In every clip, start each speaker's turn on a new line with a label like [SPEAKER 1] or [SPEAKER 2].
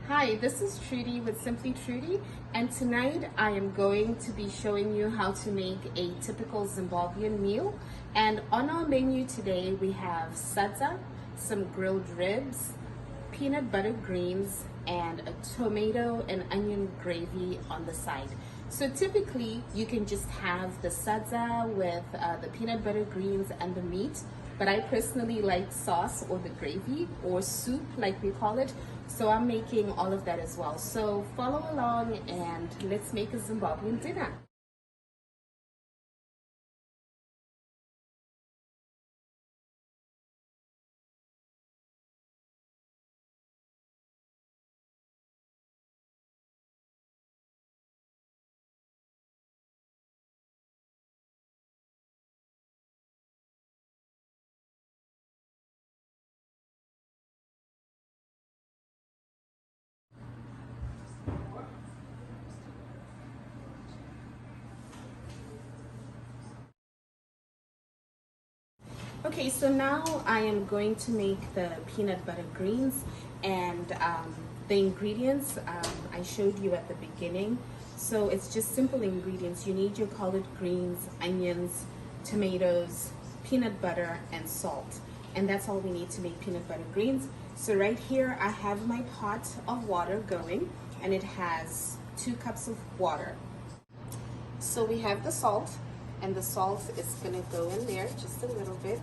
[SPEAKER 1] Hi, this is Trudy with Simply Trudy, and tonight I am going to be showing you how to make a typical Zimbabwean meal. And on our menu today we have sadza, some grilled ribs, peanut butter greens, and a tomato and onion gravy on the side. So typically you can just have the sadza with the peanut butter greens and the meat, but I personally like sauce or the gravy or soup like we call it. So I'm making all of that as well. So follow along and let's make a Zimbabwean dinner. Okay, so now I am going to make the peanut butter greens, and the ingredients I showed you at the beginning. So it's just simple ingredients. You need your collard greens, onions, tomatoes, peanut butter, and salt. And that's all we need to make peanut butter greens. So right here I have my pot of water going, and it has 2 cups of water. So we have the salt, and the salt is gonna go in there just a little bit.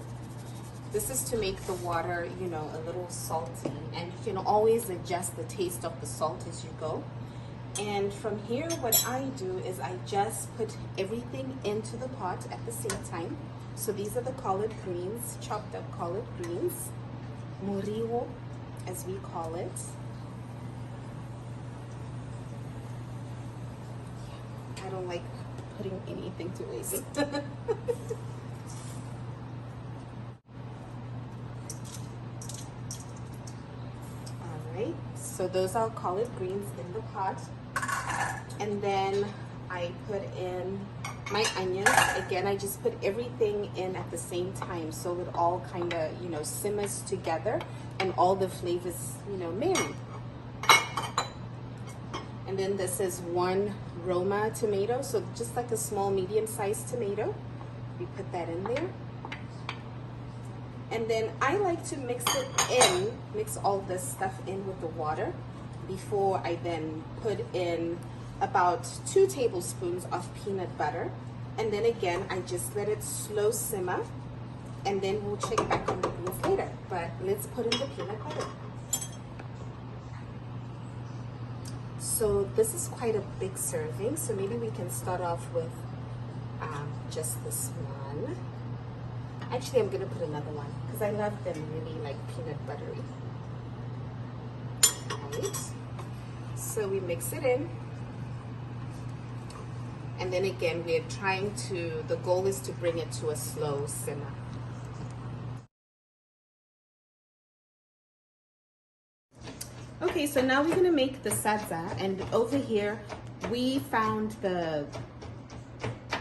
[SPEAKER 1] This is to make the water, you know, a little salty, and you can always adjust the taste of the salt as you go. And from here, what I do is I just put everything into the pot at the same time. So these are the collard greens, chopped up collard greens, muriwo, as we call it. I don't like putting anything to waste. Alright, so those are collard greens in the pot. And then I put in my onions. Again, I just put everything in at the same time so it all kind of, you know, simmers together and all the flavors, you know, marry. And then this is 1 Roma tomato, so just like a small medium-sized tomato. We put that in there. And then I like to mix all this stuff in with the water before I then put in about 2 tablespoons of peanut butter. And then again, I just let it slow simmer, and then we'll check back on the greens later. But let's put in the peanut butter. So this is quite a big serving, so maybe we can start off with just this one. Actually, I'm gonna put another one because I love them really like peanut buttery. Right. So we mix it in, and then again we're trying to, the goal is to bring it to a slow simmer. Okay, so now we're gonna make the sadza, and over here we found the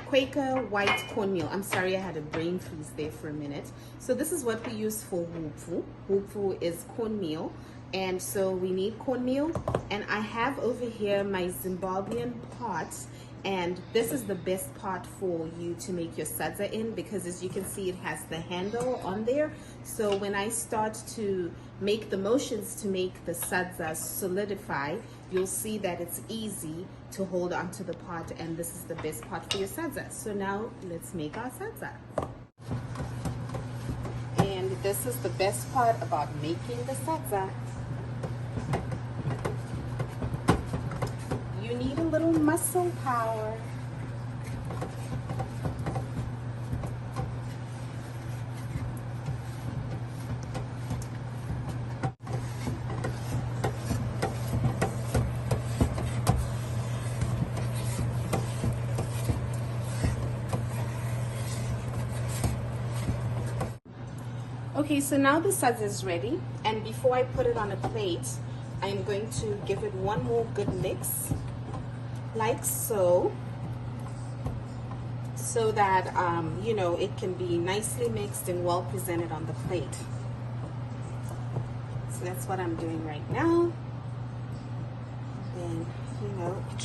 [SPEAKER 1] Quaker white cornmeal. I'm sorry, I had a brain freeze there for a minute. So this is what we use for wupfu. Wupfu is cornmeal, and so we need cornmeal. And I have over here my Zimbabwean pot, and this is the best pot for you to make your sadza in, because as you can see it has the handle on there. So when I start to make the motions to make the sadza solidify, you'll see that it's easy to hold onto the pot, and this is the best pot for your sadza. So now let's make our sadza. And this is the best part about making the sadza. You need a little muscle power. Okay, so now the sadza is ready, and before I put it on a plate, I'm going to give it one more good mix, like so, so that you know, it can be nicely mixed and well presented on the plate. So that's what I'm doing right now.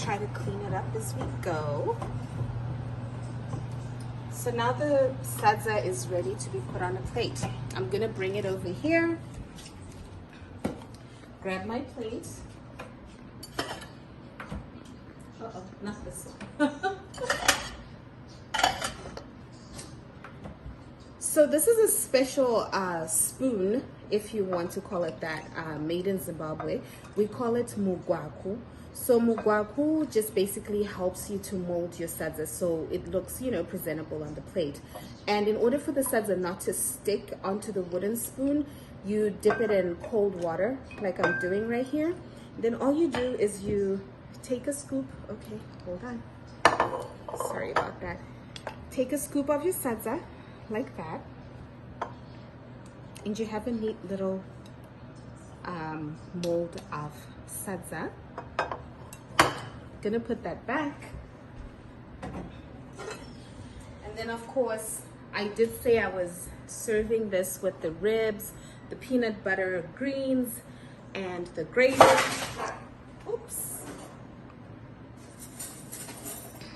[SPEAKER 1] try to clean it up as we go. So now the sadza is ready to be put on a plate. I'm gonna bring it over here. Grab my plate. Uh-oh, not this one. So this is a special spoon, if you want to call it that, made in Zimbabwe. We call it mugwaku. So mugwaku just basically helps you to mold your sadza so it looks, you know, presentable on the plate. And in order for the sadza not to stick onto the wooden spoon, you dip it in cold water like I'm doing right here. Then all you do is you take a scoop. Okay, hold on. Sorry about that. Take a scoop of your sadza like that, and you have a neat little mold of sadza. Gonna put that back, and then of course I did say I was serving this with the ribs, the peanut butter greens, and the gravy. Oops.